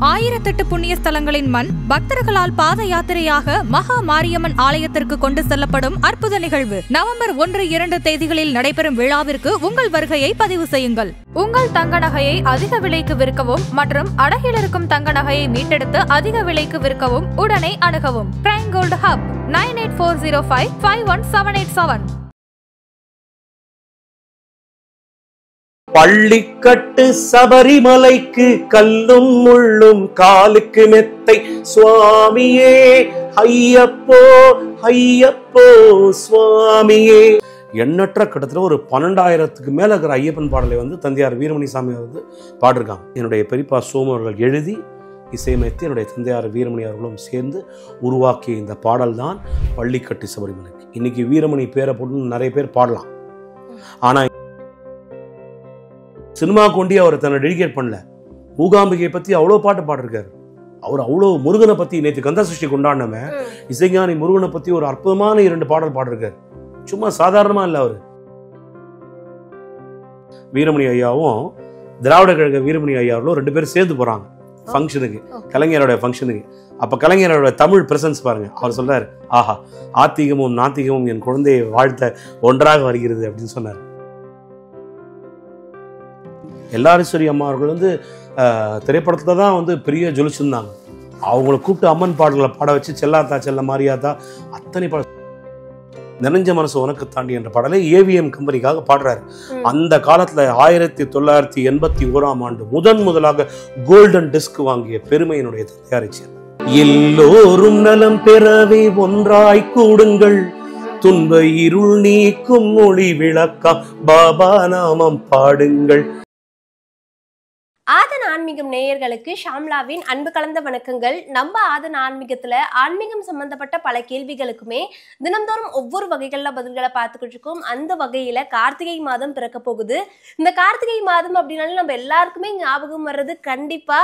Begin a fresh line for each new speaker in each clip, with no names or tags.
1008 புண்ணிய ஸ்தலங்களின் மண் பக்தர்களால் பாத யாத்திரையாக மகா மாரியம்மன் ஆலயத்திற்கு கொண்டு செல்லப்படும் அற்புத நிகழ்வு. நவம்பர் 1, 2 தேதிகளில் நடைபெறும் விழாவிற்கு உங்கள் வருகையை பதிவு செய்யுங்கள். உங்கள் தங்க நகையை அதிக விலைக்கு விற்கவும் மற்றும் அடகில் இருக்கும் தங்க நகையை மீட்டெடுத்து அதிக விலைக்கு விற்கவும் உடனே அணுகவும். Prime gold hub 9840551787.
பள்ளிக்கட்டு சபரிமலைக்கு கல்லும் முள்ளும் காலுக்கு மெத்தை சுவாமியே ஐயப்போ ஐயப்போ சுவாமியே. எண்ணற்ற கிட்டத்தட்ட ஒரு 12,000க்கு மேல இருக்கிற ஐயப்பன் பாடலை வந்து தந்தையார் வீரமணி சாமி வந்து பாடிருக்காங்க. என்னுடைய பெரியப்பா சோமு அவர்கள் எழுதி இசையமைத்து என்னுடைய தந்தையார் வீரமணி அவர்களும் சேர்ந்து உருவாக்கிய இந்த பாடல் தான் பள்ளிக்கட்டு சபரிமலைக்கு. இன்னைக்கு வீரமணி பேரை போட்டு நிறைய பேர் பாடலாம். ஆனா சினிமா கொண்டி அவர் தன்னை டெடிகேட் பண்ணல. மூகாம்பிகை பத்தி அவ்வளோ பாட்டு பாடிருக்காரு. அவர் அவ்வளோ முருகனை பத்தி நேற்று கந்த சஷ்டி கொண்டாடினமே இசைஞானி முருகனை பத்தி ஒரு அற்புதமான 2 பாடல் பாடிருக்காரு. சும்மா சாதாரணமா இல்ல. அவரு வீரமணி ஐயாவும் திராவிட கழக வீரமணி ஐயாவும் 2 பேரும் சேர்ந்து போறாங்க ஃபங்க்ஷனுக்கு, கலைஞரோட ஃபங்க்ஷனுக்கு. அப்ப கலைஞரோட தமிழ் பிரசன்ஸ் பாருங்க. அவர் சொல்றாரு, ஆஹா ஆத்திகமும் நாத்திகமும் என் குழந்தையை வாழ்த்த ஒன்றாக வருகிறது அப்படின்னு சொன்னார். எல்லாரீஸ்வரி அம்மா அவர்கள் வந்து திரைப்படத்துல தான் வந்து பெரிய ஜொலிச்சிருந்தாங்க. அவங்களை கூப்பிட்டு அம்மன் பாடல்களை பாட வச்சு செல்லாத்தா செல்ல மாரியாத்தா அத்தனை பாட நிறைஞ்ச மனசு உனக்கு தாண்டி என்ற பாடலை ஏவிஎம் கம்பெனிக்காக பாடுறாரு. அந்த காலத்துல 1981ஆம் ஆண்டு முதலாக கோல்டன் டிஸ்க் வாங்கிய பெருமை என்னுடைய தயாரிச்சு. எல்லோரும் நலம் பெறவே ஒன்றாய் கூடுங்கள், துன்ப இருள் நீக்கும் ஒளி விளக்கா பாபா நாமம் பாடுங்கள்.
ஆதன் ஆன்மீகம் நேயர்களுக்கு ஷாம்லாவின் அன்பு கலந்த வணக்கங்கள். நம்ம ஆதன் ஆன்மீகத்துல ஆன்மீகம் சம்பந்தப்பட்ட பல கேள்விகளுக்குமே தினம்தோறும் ஒவ்வொரு வகைகள்ல பதில்களை பார்த்துக்கிட்டு இருக்கோம். அந்த வகையில கார்த்திகை மாதம் பிறக்க போகுது. இந்த கார்த்திகை மாதம் அப்படின்னாலும் நம்ம எல்லாருக்குமே ஞாபகம் வர்றது கண்டிப்பா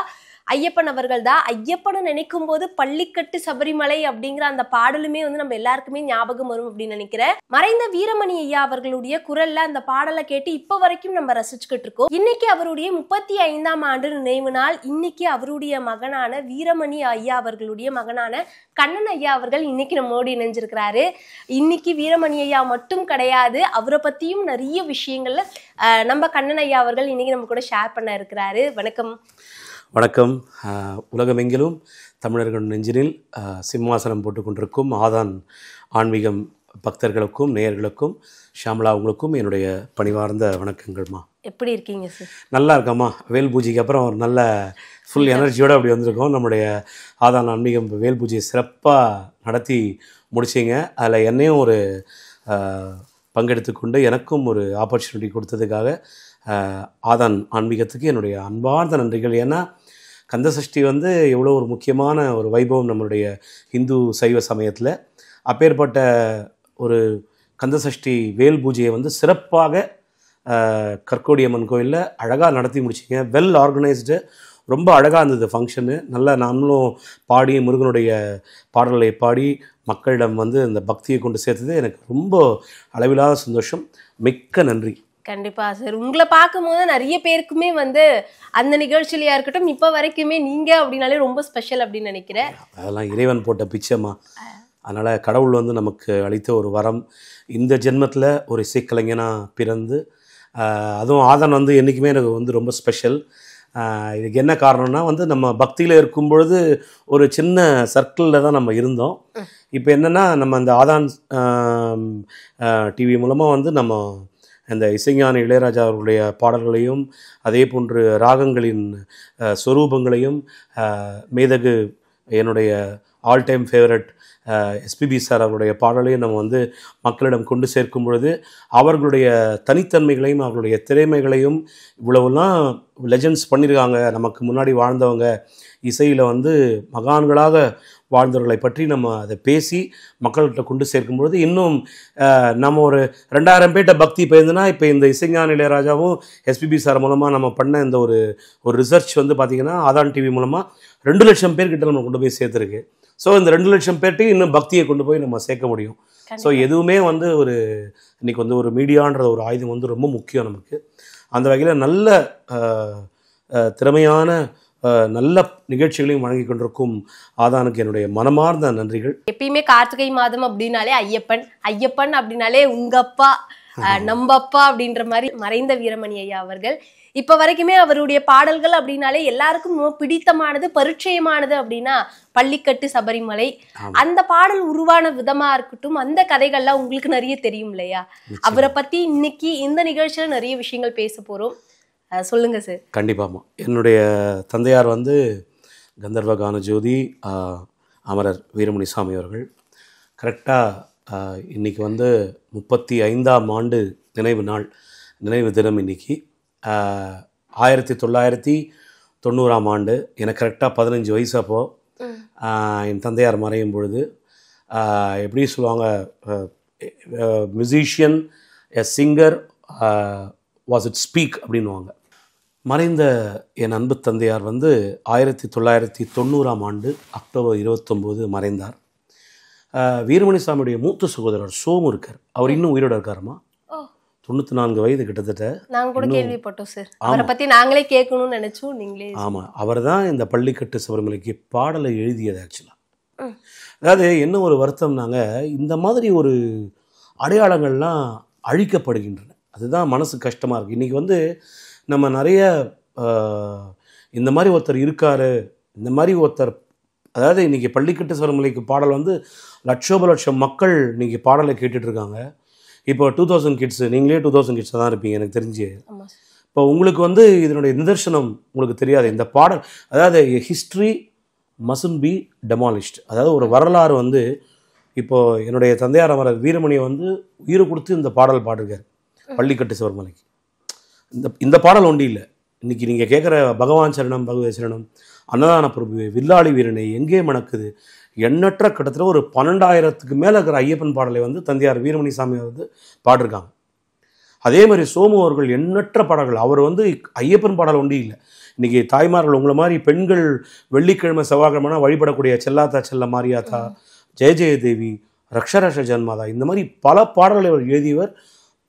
ஐயப்பன் அவர்கள் தான். ஐயப்பனை நினைக்கும் போது பள்ளிக்கட்டு சபரிமலை அப்படிங்கிற அந்த பாடலுமே வந்து நம்ம எல்லாருக்குமே ஞாபகம் வரும் அப்படின்னு நினைக்கிறேன். மறைந்த வீரமணி ஐயா அவர்களுடைய குரல்ல அந்த பாடலை கேட்டு இப்ப வரைக்கும் நம்ம ரசிச்சுக்கிட்டு இருக்கோம். இன்னைக்கு அவருடைய 35ஆம் ஆண்டு நினைவு நாள். இன்னைக்கு அவருடைய மகனான வீரமணி ஐயா அவர்களுடைய மகனான கண்ணன் ஐயா அவர்கள் இன்னைக்கு நம்மோடு இணைஞ்சிருக்கிறாரு. இன்னைக்கு வீரமணி ஐயா மட்டும் கிடையாது, அவரை பத்தியும் நிறைய விஷயங்கள்ல நம்ம கண்ணன் ஐயா அவர்கள் இன்னைக்கு நம்ம கூட ஷேர் பண்ண இருக்கிறாரு. வணக்கம்.
வணக்கம். உலகமெங்கிலும் தமிழர்கள் நெஞ்சினில் சிம்மாசனம் போட்டுக்கொண்டிருக்கும் ஆதான் ஆன்மீகம் பக்தர்களுக்கும் நேயர்களுக்கும் ஷாம்லா உங்களுக்கும் என்னுடைய பணிவார்ந்த வணக்கங்கள்மா.
எப்படி இருக்கீங்க சார்? நல்லா
இருக்கம்மா. வேல் பூஜைக்கு அப்புறம் ஒரு நல்ல ஃபுல் எனர்ஜியோடு அப்படி வந்திருக்கோம். நம்முடைய ஆதான் ஆன்மீகம் வேல் பூஜையை சிறப்பாக நடத்தி முடிச்சிங்க. அதில் என்னையும் ஒரு பங்கெடுத்துக்கொண்டு எனக்கும் ஒரு ஆப்பர்ச்சுனிட்டி கொடுத்ததுக்காக ஆதான் ஆன்மீகத்துக்கு என்னுடைய அன்பார்ந்த நன்றிகள். ஏன்னா கந்தசஷ்டி வந்து எவ்வளோ ஒரு முக்கியமான ஒரு வைபவம் நம்மளுடைய இந்து சைவ சமயத்தில். அப்பேற்பட்ட ஒரு கந்தசஷ்டி வேல் பூஜையை வந்து சிறப்பாக கற்கோடியம்மன் கோயிலில் அழகாக நடத்தி முடிச்சிங்க. வெல் ஆர்கனைஸ்டு, ரொம்ப அழகாக இருந்தது ஃபங்க்ஷனு. நல்லா நாமளும் பாடி முருகனுடைய பாடல்களை பாடி மக்களிடம் வந்து இந்த பக்தியை கொண்டு சேர்த்தது எனக்கு ரொம்ப அளவில்லாத சந்தோஷம். மிக்க நன்றி.
கண்டிப்பா சார். உங்களை பார்க்கும் போது நிறைய பேருக்குமே வந்து அந்த நிகழ்ச்சியிலையா இருக்கட்டும் இப்போ வரைக்குமே நீங்க அப்படின்னாலே ரொம்ப ஸ்பெஷல் அப்படின்னு நினைக்கிறேன்.
அதெல்லாம் இறைவன் போட்ட பிச்சைமா. அதனால் கடவுள் வந்து நமக்கு அளித்த ஒரு வரம். இந்த ஜென்மத்தில் ஒரு இசைக்கலைஞனாக பிறந்து அதுவும் ஆதன் வந்து என்றைக்குமே எனக்கு வந்து ரொம்ப ஸ்பெஷல். இதுக்கு என்ன காரணம்னா வந்து நம்ம பக்தியில் இருக்கும் பொழுது ஒரு சின்ன சர்க்கிளில் தான் நம்ம இருந்தோம். இப்போ என்னென்னா நம்ம அந்த ஆதான் டிவி மூலமாக வந்து நம்ம இந்த இசைஞானி இளையராஜா அவர்களுடைய பாடல்களையும் அதே போன்று ராகங்களின் ஸ்வரூபங்களையும் மேதகு என்னுடைய all time favourite SPB sir அவருடைய பாடலையும் நம்ம வந்து மக்களிடம் கொண்டு சேர்க்கும் பொழுது அவர்களுடைய தனித்தன்மைகளையும் அவர்களுடைய திறமைகளையும் இவ்வளவுலாம் லெஜெண்ட்ஸ் பண்ணியிருக்காங்க. நமக்கு முன்னாடி வாழ்ந்தவங்க இசையில் வந்து மகான்களாக வாழ்ந்தவர்களை பற்றி நம்ம அதை பேசி மக்கள்கிட்ட கொண்டு சேர்க்கும்பொழுது இன்னும் நம்ம ஒரு 2000 பேர்கிட்ட பக்தி போயிருந்ததுன்னா இப்போ இந்த இசைஞானி இளையராஜாவும் எஸ்பிபி சார் மூலமாக நம்ம பண்ண இந்த ஒரு ரிசர்ச் வந்து பார்த்திங்கன்னா ஆதான் டிவி மூலமாக 2 லட்சம் பேர்கிட்ட நம்ம கொண்டு போய் சேர்த்துருக்கு. ஸோ இந்த 2 லட்சம் பேர்ட்டையும் இன்னும் பக்தியை கொண்டு போய் நம்ம சேர்க்க முடியும். ஸோ எதுவுமே வந்து ஒரு இன்றைக்கி வந்து ஒரு மீடியான்ற ஒரு ஆயுதம் வந்து ரொம்ப முக்கியம் நமக்கு. அந்த வகையில் நல்ல திறமையான நல்ல நிகழ்ச்சிகளையும் வழங்கி கொண்டிருக்கும் ஆதானுக்கு என்னுடைய மனமார்ந்த நன்றிகள்.
எப்பயுமே கார்த்திகை மாதம் அப்படின்னாலே ஐயப்பன், ஐயப்பன் அப்படின்னாலே உங்கப்பா நம்பப்பா அப்படின்ற மாதிரி மறைந்த வீரமணி ஐயா அவர்கள். இப்ப வரைக்குமே அவருடைய பாடல்கள் அப்படின்னாலே எல்லாருக்கும் பிடித்தமானது, பரிச்சயமானது அப்படின்னா பள்ளிக்கட்டு சபரிமலை. அந்த பாடல் உருவான விதமா இருக்கட்டும், அந்த கதைகள்லாம் உங்களுக்கு நிறைய தெரியும் இல்லையா? அவரை பத்தி இன்னைக்கு இந்த நிகழ்ச்சியில நிறைய விஷயங்கள் பேச போறோம். சொல்லுங்க சார்.
கண்டிப்பாமா. என்னுடைய தந்தையார் வந்து கந்தர்வ கான ஜோதி அமரர் வீரமணி சாமி அவர்கள். கரெக்டாக இன்னைக்கு வந்து 35ஆம் ஆண்டு நினைவு தினம் இன்னைக்கு. 1990ஆம் ஆண்டு எனக்கு கரெக்டாக 15 வயசு. அப்போது என் தந்தையார் மறையும் பொழுது எப்படி சொல்லுவாங்க, musician, a singer, was it speak அப்படின்வாங்க. மறைந்த என் அன்பு தந்தையார் வந்து 1990ஆம் ஆண்டு அக்டோபர் 29 மறைந்தார். வீரமணி சாமியுடைய மூத்த சகோதரர் சோமு இருக்கார். அவர் இன்னும் உயிரோடு இருக்காருமா. 94 வயது கிட்டத்தட்ட. நாங்க கூட
கேள்விப்பட்டோம் சார். அவரை பத்தி நாங்களே கேட்கணும்னு நினைச்சோம். நீங்களே.
ஆமாம், அவர் தான் இந்த பள்ளிக்கட்டு சபரிமலைக்கு பாடலை எழுதியது ஆக்சுவலாக. அதாவது என்ன ஒரு வருத்தம்னாங்க, இந்த மாதிரி ஒரு அடையாளங்கள்லாம் அழிக்கப்படுகின்றன. அதுதான் மனசு கஷ்டமாக இருக்குது. இன்றைக்கி வந்து நம்ம நிறைய இந்த மாதிரி ஒருத்தர் இருக்கார், இந்த மாதிரி ஒருத்தர், அதாவது இன்றைக்கி பள்ளிக்கட்டு சபரிமலைக்கு பாடல் வந்து லட்சோப மக்கள் இன்றைக்கி பாடலை கேட்டுட்ருக்காங்க. இப்போ 2000 கிட்ஸ், நீங்களே 2000 கிட்ஸாக தான் இருப்பீங்க எனக்கு தெரிஞ்சு. இப்போ உங்களுக்கு வந்து இதனுடைய நிதர்சனம் உங்களுக்கு தெரியாது. இந்த பாடல், அதாவது ஹிஸ்ட்ரி மஸ்ட் பி டெமாலிஷ்ட். அதாவது ஒரு வரலாறு வந்து இப்போது என்னுடைய தந்தையார் அமரர் வீரமணியை வந்து உயிரை கொடுத்து இந்த பாடல் பாடிருக்கார் பள்ளிக்கட்டு சபரிமலைக்கு. இந்த பாடல் ஒன்றும் இல்லை. இன்றைக்கி நீங்கள் கேட்குற பகவான் சரணம் பகவதி சரணம், அன்னதான பிரபுவே, வில்லாளி வீரனை, எங்கே மணக்குது, எண்ணற்ற கிட்டத்தட்ட ஒரு 12,000க்கு மேலே இருக்கிற ஐயப்பன் பாடலை வந்து தந்தையார் வீரமணி சாமி வந்து பாடிருக்காங்க. அதே மாதிரி சோமு அவர்கள் எண்ணற்ற பாடல்கள். அவர் வந்து ஐயப்பன் பாடல் ஒன்றி இல்லை. இன்றைக்கி தாய்மார்கள் உங்களை மாதிரி பெண்கள் வெள்ளிக்கிழமை செவ்வாய்க்கிழமைனா வழிபடக்கூடிய செல்லாத்தா செல்ல மாரியாத்தா, ஜெய ஜெயதேவி, ரக்ஷரஷ ஜன்மாதா, இந்த மாதிரி பல பாடல்களை அவர் எழுதியவர்.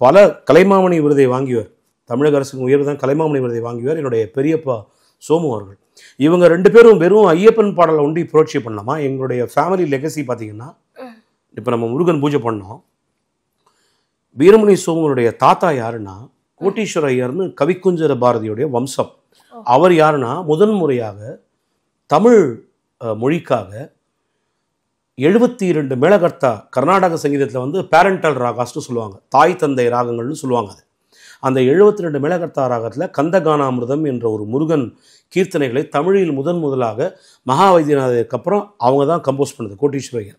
பல கலைமாமணி விருதை வாங்கியவர். தமிழக அரசுக்கு உயர்வு தான் கலைமாமணி விருதை வாங்கியவர் என்னுடைய பெரியப்பா சோமு அவர்கள். இவங்க 2 பேரும் வெறும் ஐயப்பன் பாடலை ஒன்றி புரட்சி பண்ணலாமா? எங்களுடைய ஃபேமிலி லெகசி பார்த்தீங்கன்னா, இப்போ நம்ம முருகன் பூஜை பண்ணோம். வீரமணி சோமுடைய தாத்தா யாருன்னா கோட்டீஸ்வர ஐயர்னு கவிக்குஞ்சர பாரதியுடைய வம்சம். அவர் யாருன்னா முதன்முறையாக தமிழ் மொழிக்காக 72 மேளகர்த்தா கர்நாடக சங்கீதத்தில் வந்து பேரண்டல் ராகாஸ்ன்னு சொல்லுவாங்க, தாய் தந்தை ராகங்கள்னு சொல்லுவாங்க. அது அந்த 72 மேளகர்த்தா ராகத்தில் கந்தகானாமிர்தம் என்ற ஒரு முருகன் கீர்த்தனைகளை தமிழில் முதலாக மகா வைத்தியநாதருக்கு அப்புறம் அவங்க தான் கம்போஸ் பண்ணது கோட்டீஸ்வரையர்.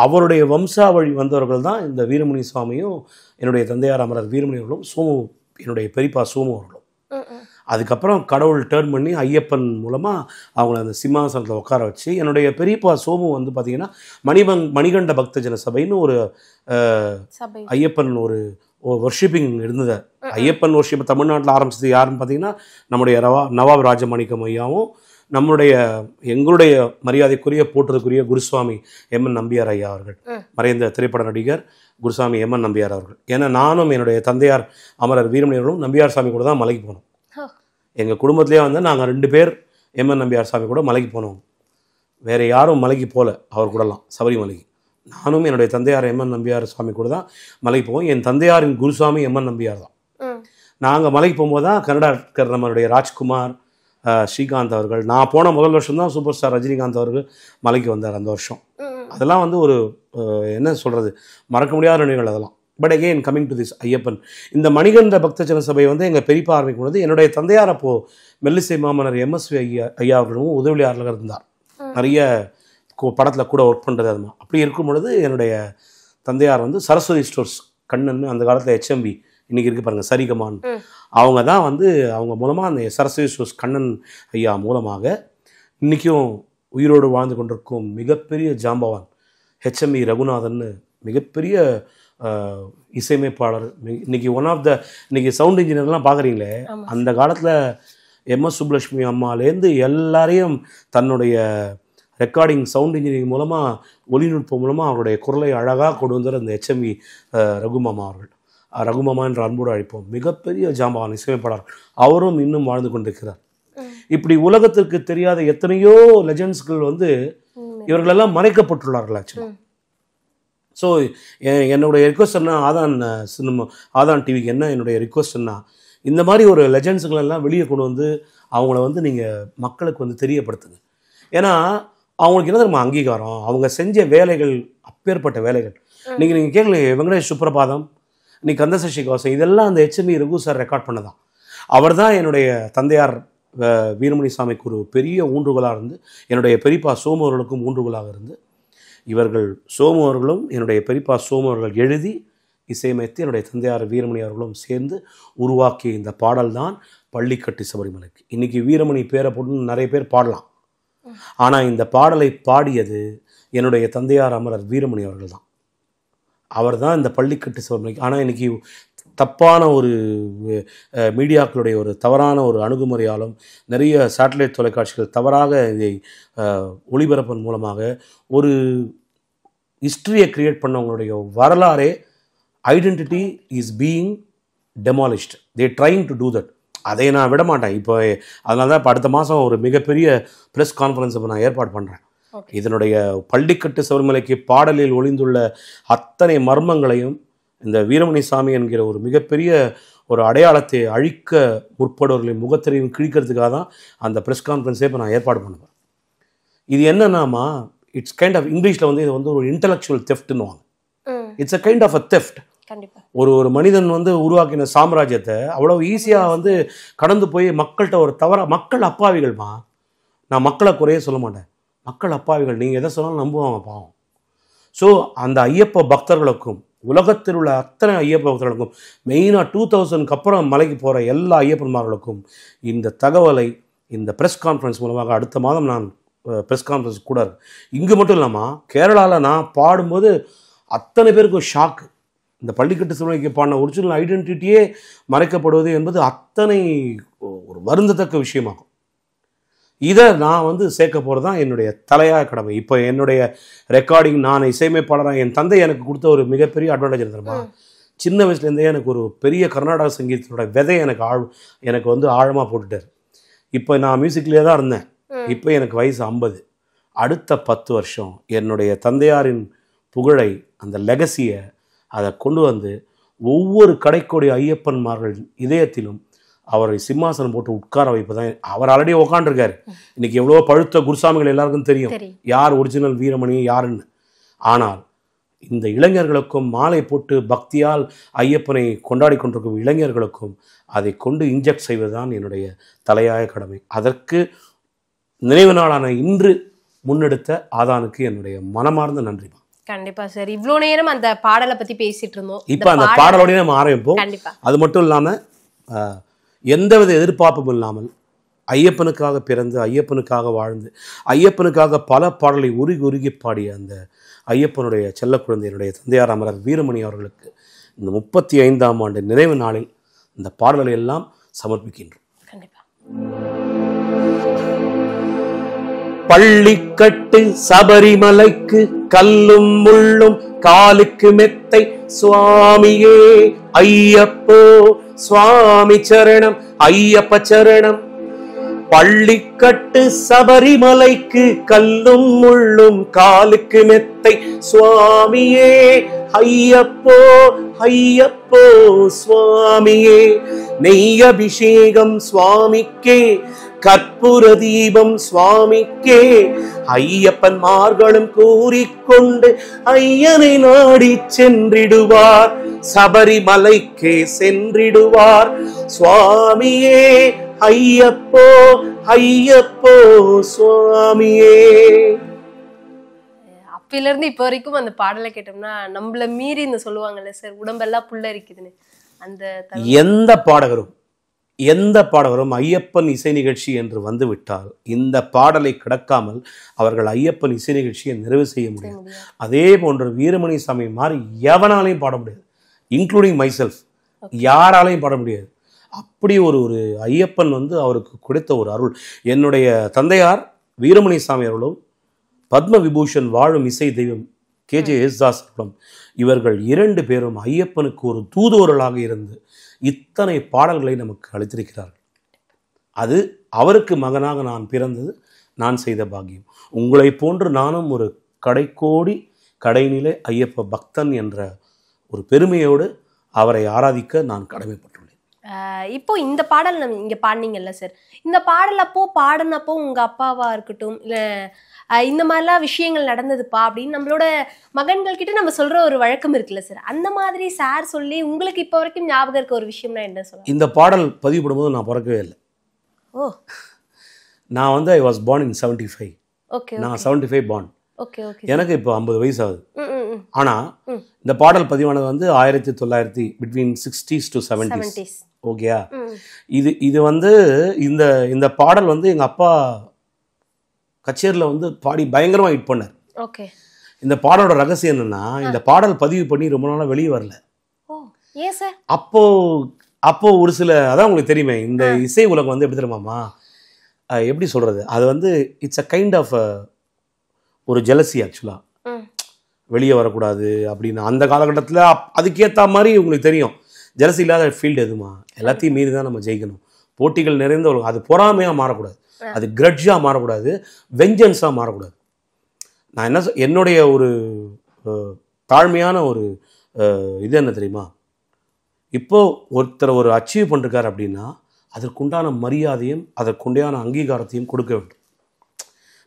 அவருடைய வம்சாவழி வந்தவர்கள் தான் இந்த வீரமணி சுவாமியும் என்னுடைய தந்தையார் அமரர் வீரமணி அவர்களும் சோமு, என்னுடைய பெரியப்பா சோமு அவர்களும். அதுக்கப்புறம் கடவுள் டேர்ன் பண்ணி ஐயப்பன் மூலமாக அவங்கள அந்த சிம்மாசனத்தில் உட்கார வச்சு, என்னுடைய பெரியப்பா சோமு வந்து பார்த்திங்கன்னா மணிகண்ட பக்தஜன சபைன்னு ஒரு ஐயப்பன் ஒரு வர்ஷிப்பிங் இருந்தது. ஐயப்பன் வர்ஷிப் தமிழ்நாட்டில் ஆரம்பிச்சது யாருன்னு பார்த்தீங்கன்னா நம்முடைய நவாப் ராஜமாணிக்கம் ஐயாவும் எங்களுடைய மரியாதைக்குரிய போற்றுக்குரிய குருசுவாமி எம்என் நம்பியார் ஐயா அவர்கள், மறைந்த திரைப்பட நடிகர் குருசாமி எம்என் நம்பியார் அவர்கள். ஏன்னா நானும் என்னுடைய தந்தையார் அமரர் வீரமணியர்களும் நம்பியார் சாமி கூட தான் மலைக்கு போனோம். எங்கள் குடும்பத்திலே வந்து நாங்கள் 2 பேர் எம்என் நம்பியார் சாமி கூட மலைக்கு போனோம். வேறு யாரும் மலைக்கு போகல அவர் கூடலாம் சபரிமலைக்கு. நானும் என்னுடைய தந்தையார் எம்என் நம்பியார் சாமி கூட தான் மலைக்கு போவோம். என் தந்தையாரின் குருசாமி எம்என் நம்பியார் தான். நாங்கள் மலைக்கு போகும்போது தான் கன்னடாக்கர் நம்மளுடைய ராஜ்குமார், ஸ்ரீகாந்த் அவர்கள், நான் போன முதல் வருஷம் தான் சூப்பர் ஸ்டார் ரஜினிகாந்த் அவர்கள் மலைக்கு வந்தார் அந்த வருஷம். அதெல்லாம் வந்து ஒரு என்ன சொல்கிறது, மறக்க முடியாத நினைவுகள் அதெல்லாம். But again coming to this Ayyappan, இந்த மணிகண்ட பக்தஜன சபை வந்து எங்கள் பெரியப்பா ஆரம்பிக்கும் பொழுது என்னுடைய தந்தையார் அப்போது மெல்லிசை மாமன்னர் எம்எஸ்வி ஐயா அவர்களும் உதவியாளர்கள் இருந்தார். நிறைய படத்தில் கூட ஒர்க் பண்ணுறது. அதுமா அப்படி இருக்கும் பொழுது என்னுடைய தந்தையார் வந்து சரஸ்வதி ஸ்டோர்ஸ் கண்ணன், அந்த காலத்தில் HMV இன்றைக்கி இருக்குது பாருங்கள் சரிகமான், அவங்க தான் வந்து அவங்க மூலமாக அந்த சரஸ்வதி ஸ்டோர்ஸ் கண்ணன் ஐயா மூலமாக இன்றைக்கும் உயிரோடு வாழ்ந்து கொண்டிருக்கும் மிகப்பெரிய ஜாம்பவான் HMV ரகுநாதன், மிகப்பெரிய இசையமைப்பாளர். இன்றைக்கி இன்றைக்கி சவுண்ட் இன்ஜினியர்லாம் பார்க்குறீங்களே, அந்த காலத்தில் MS சுப்புலட்சுமி அம்மாலேருந்து எல்லாரையும் தன்னுடைய ரெக்கார்டிங் சவுண்ட் இன்ஜினியரிங் மூலமாக ஒளிநுட்பம் மூலமாக அவருடைய குரலை அழகாக கொண்டு வந்தார் இந்த HMV ரகுமாமா அவர்கள். ரகுமாமா என்ற அன்போடு அழைப்போம். மிகப்பெரிய ஜாம்பவான் இசையமைப்பாளர். அவரும் இன்னும் வாழ்ந்து கொண்டிருக்கிறார். இப்படி உலகத்திற்கு தெரியாத எத்தனையோ லெஜண்ட்ஸ்கள் வந்து இவர்களெல்லாம் மறைக்கப்பட்டுள்ளார்கள் ஆக்சுவலாக. ஸோ என்னுடைய ரிக்வஸ்ட் என்ன, ஆதான் டிவிக்கு என்ன என்னுடைய ரிக்வஸ்ட் என்ன, இந்த மாதிரி ஒரு லெஜண்ட்ஸுகளெல்லாம் வெளியே கொண்டு வந்து அவங்கள வந்து நீங்கள் மக்களுக்கு வந்து தெரியப்படுத்துங்க. ஏன்னா அவங்களுக்கு என்ன தெரியுமா அங்கீகாரம், அவங்க செஞ்ச வேலைகள் அப்பேற்பட்ட வேலைகள். நீங்கள் கேட்கல, வெங்கடேஷ் சுப்ரபாதம், நீ கந்தசஷ்டி கவசம், இதெல்லாம் அந்த HME ரகு சார் ரெக்கார்ட் பண்ணதான். அவர் தான் என்னுடைய தந்தையார் வீரமணி சாமிக்கு ஒரு பெரிய ஊன்றுகோலாக இருந்து, என்னுடைய பெரியப்பா சோமு அவர்களுக்கும் ஊன்றுகோலாக இருந்து, இவர்கள் சோமு அவர்களும் என்னுடைய பெரியப்பா சோமு அவர்கள் எழுதி இசையமைத்து என்னுடைய தந்தையார் வீரமணி அவர்களும் சேர்ந்து உருவாக்கிய இந்த பாடல் தான் பள்ளிக்கட்டு சபரிமலைக்கு. இன்றைக்கி வீரமணி பேரை போட்டு நிறைய பேர் பாடலாம். ஆனால் இந்த பாடலை பாடியது என்னுடைய தந்தையார் அமரர் வீரமணி அவர்கள் தான். அவர் தான் இந்த பள்ளிக்கட்டு சபரிமலைக்கு. ஆனால் இன்றைக்கி தப்பான ஒரு மீடியாக்களுடைய ஒரு தவறான ஒரு அணுகுமுறையாலும் நிறைய சேட்டலைட் தொலைக்காட்சிகள் தவறாக இதை ஒளிபரப்பின் மூலமாக ஒரு ஹிஸ்ட்ரியை கிரியேட் பண்ணவங்களுடைய வரலாறே identity is being demolished. They trying to do that. அதை நான் விட மாட்டேன். இப்போ அதனால தான் இப்போ அடுத்த மாதம் ஒரு மிகப்பெரிய ப்ரெஸ் கான்ஃபரன்ஸ் இப்போ நான் ஏற்பாடு பண்ணுறேன். இதனுடைய பள்ளிக்கட்டு சபரிமலைக்கு பாடலில் ஒளிந்துள்ள அத்தனை மர்மங்களையும் இந்த வீரமணி சாமி என்கிற ஒரு மிகப்பெரிய ஒரு அடையாளத்தை அழிக்க முற்படுவர்களின் முகத்திரையும் கிழிக்கிறதுக்காக தான் அந்த ப்ரெஸ் கான்ஃபரன்ஸே இப்போ நான் ஏற்பாடு பண்ணுவேன். இது என்னன்னாமா, இட்ஸ் கைண்ட் ஆஃப் இங்கிலீஷில் வந்து இது வந்து ஒரு இன்டலெக்சுவல் தெஃப்ட்னுவாங்க. It's a kind of a theft. ஒரு மனிதன் வந்து உருவாக்கின சாம்ராஜ்யத்தை அவ்வளோ ஈஸியாக வந்து கடந்து போய் மக்கள்கிட்ட ஒரு மக்கள் அப்பாவிகள்மா. நான் மக்களை குறைய சொல்ல மாட்டேன், மக்கள் அப்பாவிகள். நீங்கள் எதை சொன்னாலும் நம்புவாங்க பாவம். ஸோ அந்த ஐயப்ப பக்தர்களுக்கும் உலகத்தில் உள்ள அத்தனை ஐயப்ப பக்தர்களுக்கும் மெயினாக 2000க்கு அப்புறம் மலைக்கு போகிற எல்லா ஐயப்பன்மார்களுக்கும் இந்த தகவலை இந்த ப்ரெஸ் கான்ஃபரன்ஸ் மூலமாக அடுத்த மாதம் நான் ப்ரெஸ் கான்ஃபரன்ஸ் கூட இங்கே மட்டும் இல்லாமல் கேரளாவில் நான் பாடும்போது அத்தனை பேருக்கு ஷாக்கு. இந்த பள்ளிக்கட்டு சபரிமலைக்கு பாடின ஒரிஜினல் ஐடென்டிட்டியே மறைக்கப்படுவது என்பது அத்தனை ஒரு வருந்தத்தக்க விஷயமாகும். இதை நான் வந்து சேர்க்க போகிறது தான் என்னுடைய தலையாய கடமை. இப்போ என்னுடைய ரெக்கார்டிங், நான் இசையமைப்பாளராக என் தந்தை எனக்கு கொடுத்த ஒரு மிகப்பெரிய அட்வான்டேஜ் இருந்ததுமா, சின்ன வயசுலேருந்தே எனக்கு ஒரு பெரிய கர்நாடக சங்கீதத்தோட விதை எனக்கு வந்து ஆழமாக போட்டுட்டார். இப்போ நான் மியூசிக்லேயே தான் இருந்தேன். இப்போ எனக்கு வயசு 50. அடுத்த 10 வருஷம் என்னுடைய தந்தையாரின் புகழை, அந்த லெகசியை அதை கொண்டு வந்து ஒவ்வொரு கடைக்கோடி ஐயப்பன்மார்கள் இதயத்திலும் அவரை சிம்மாசனம் போட்டு உட்கார வைப்பதான். அவர் ஆல்ரெடி உட்காண்டிருக்காரு. இன்னைக்கு எவ்வளோ பழுத்த குருசாமிகள் எல்லாருக்கும் தெரியும் யார் ஒரிஜினல் வீரமணி யாருன்னு. ஆனால் இந்த இளைஞர்களுக்கும் மாலை போட்டு பக்தியால் ஐயப்பனை கொண்டாடி கொண்டிருக்கும் இளைஞர்களுக்கும் அதை கொண்டு இன்ஜெக்ட் செய்வதுதான் என்னுடைய தலையாய கடமை. அதற்கு நினைவு நாளான இன்று முன்னெடுத்த ஆதானுக்கு என்னுடைய மனமார்ந்த நன்றி.
கண்டிப்பா சார். இவ்வளோ நேரம் அந்த பாடலை பத்தி பேசிட்டு இருந்தோம்.
இப்போ அந்த பாடலோடய நம்ம ஆரம்பிப்போம். அது மட்டும் இல்லாமல் எந்தவித எதிர்பார்ப்பும் இல்லாமல் ஐயப்பனுக்காக பிறந்து ஐயப்பனுக்காக வாழ்ந்து ஐயப்பனுக்காக பல பாடலை உருகி பாடிய அந்த ஐயப்பனுடைய செல்ல குழந்தையினுடைய தந்தையார் அமரர் வீரமணி அவர்களுக்கு இந்த 35ஆம் ஆண்டு நிறைவு நாளில் இந்த பாடல்களை எல்லாம் சமர்ப்பிக்கின்றோம்.
கண்டிப்பா.
பள்ளிக்கட்டு சபரிமலைக்கு கல்லும் முள்ளும் காலுக்கு மெத்தை சுவாமியே ஐயப்போ சுவாமி சரணம் ஐயப்ப சரணம். பள்ளிக்கட்டு சபரிமலைக்கு கல்லும் முள்ளும் காலுக்கு மெத்தை சுவாமியே ஐயப்போ ஐயப்போ சுவாமியே. நெய் அபிஷேகம் சுவாமிக்கே, கற்பூர தீபம் சுவாமிக்கே. ஐயப்பன்மார்களும் கூறிக்கொண்டு ஐயனை நாடி சென்றிடுவார், சபரிமலைக்கே சென்றிடுவார் சுவாமியே ஐயப்போ ஐயப்போ சுவாமியே.
அப்பிலிருந்து இப்போ வரைக்கும் அந்த பாடலை கேட்டோம்னா நம்மள மீறி இந்த சொல்லுவாங்கல்ல சார், உடம்பெல்லாம் புல்லரிக்குதுன்னு. அந்த
எந்த பாடகரும் ஐயப்பன் இசை நிகழ்ச்சி என்று வந்து விட்டால் இந்த பாடலை கிடக்காமல் அவர்கள் ஐயப்பன் இசை நிகழ்ச்சியை நிறைவு செய்ய முடியாது. அதே போன்ற வீரமணி சாமி மாதிரி எவனாலையும் பாட முடியாது, இன்க்ளூடிங் மைசெல்ஃப். யாராலையும் பாட முடியாது. அப்படி ஒரு ஐயப்பன் வந்து அவருக்கு கொடுத்த ஒரு அருள். என்னுடைய தந்தையார் வீரமணி சாமி அவர்களும் பத்ம விபூஷன் வாழும் இசை தெய்வம் KJ யேசுதாஸ் அவர்களும் இவர்கள் 2 பேரும் ஐயப்பனுக்கு ஒரு தூதுவர்களாக இருந்து இத்தனை பாடல்களை நமக்கு அளித்திருக்கிறார்கள். அது அவருக்கு மகனாக நான் பிறந்தது நான் செய்த பாக்கியம். உங்களை போன்று நானும் ஒரு கடைக்கோடி கடைநிலை ஐயப்ப பக்தன் என்ற ஒரு பெருமையோடு அவரை ஆராதிக்க நான் கடமைப்பட்டுள்ளேன்.
இப்போ இந்த பாடல் நம்ம இங்க பாடினீங்கல்ல சார், இந்த பாடல் அப்போ பாடினப்போ உங்க அப்பாவா இருக்கட்டும் இல்ல இந்த மாதிரிலாம் விஷயங்கள் நடந்ததுப்பா அப்படின்னு நம்மளோட மகன்கள் கிட்ட நம்ம சொல்ற ஒரு வழக்கம் இருக்குல்ல சார், அந்த மாதிரி சார் சொல்லி உங்களுக்கு இப்போ வரைக்கும் ஞாபகம் இருக்க ஒரு விஷயம்னா என்ன சொல்லுங்க?
இந்த பாடல் பதிவு பண்ணும்போது நான் பிறக்கவே இல்லை.
ஓ,
நான் வந்து I was born in 75.
Okay,
நான் 75 born.
Okay okay.
எனக்கு இப்போ 50 வயசு ஆகுது. ஆனால் இந்த பாடல் பதிவானது வந்து 1900 பிட்வீன் 60s to 70s. ஓகேயா? இது வந்து இந்த பாடல் வந்து எங்கள் அப்பா கச்சேரியில் வந்து பாடி பயங்கரமாக ஹிட் பண்ணார்.
ஓகே.
இந்த பாடலோட ரகசியம் என்னன்னா, இந்த பாடல் பதிவு பண்ணி ரொம்ப நாளாக வெளியே வரல.
ஓ, ஏன் சார்?
அப்போ ஒரு சில, அதான் உங்களுக்கு தெரியுமே, இந்த இசை உலகம் வந்து எப்படி தெரியுமாமா, எப்படி சொல்கிறது, அது வந்து இட்ஸ் அ கைண்ட் ஆஃப் ஒரு ஜெலசி. ஆக்சுவலாக வெளியே வரக்கூடாது அப்படின்னு அந்த காலகட்டத்தில் அதுக்கேற்ற மாதிரி உங்களுக்கு தெரியும், ஜெலசி இல்லாத ஃபீல்டு எதுமா, எல்லாத்தையும் மீறி தான் நம்ம ஜெயிக்கணும். போட்டிகள் நிறைந்த உலகம், அது பொறாமையாக மாறக்கூடாது, அது கிரட்ஜாக மாறக்கூடாது, வெஞ்சன்ஸாக மாறக்கூடாது. நான் என்னுடைய ஒரு தாழ்மையான ஒரு இது என்ன தெரியுமா, இப்போது ஒருத்தர் ஒரு அச்சீவ் பண்ணிருக்கார் அப்படின்னா அதற்குண்டான மரியாதையும் அதற்குண்டான அங்கீகாரத்தையும் கொடுக்க வேண்டும்.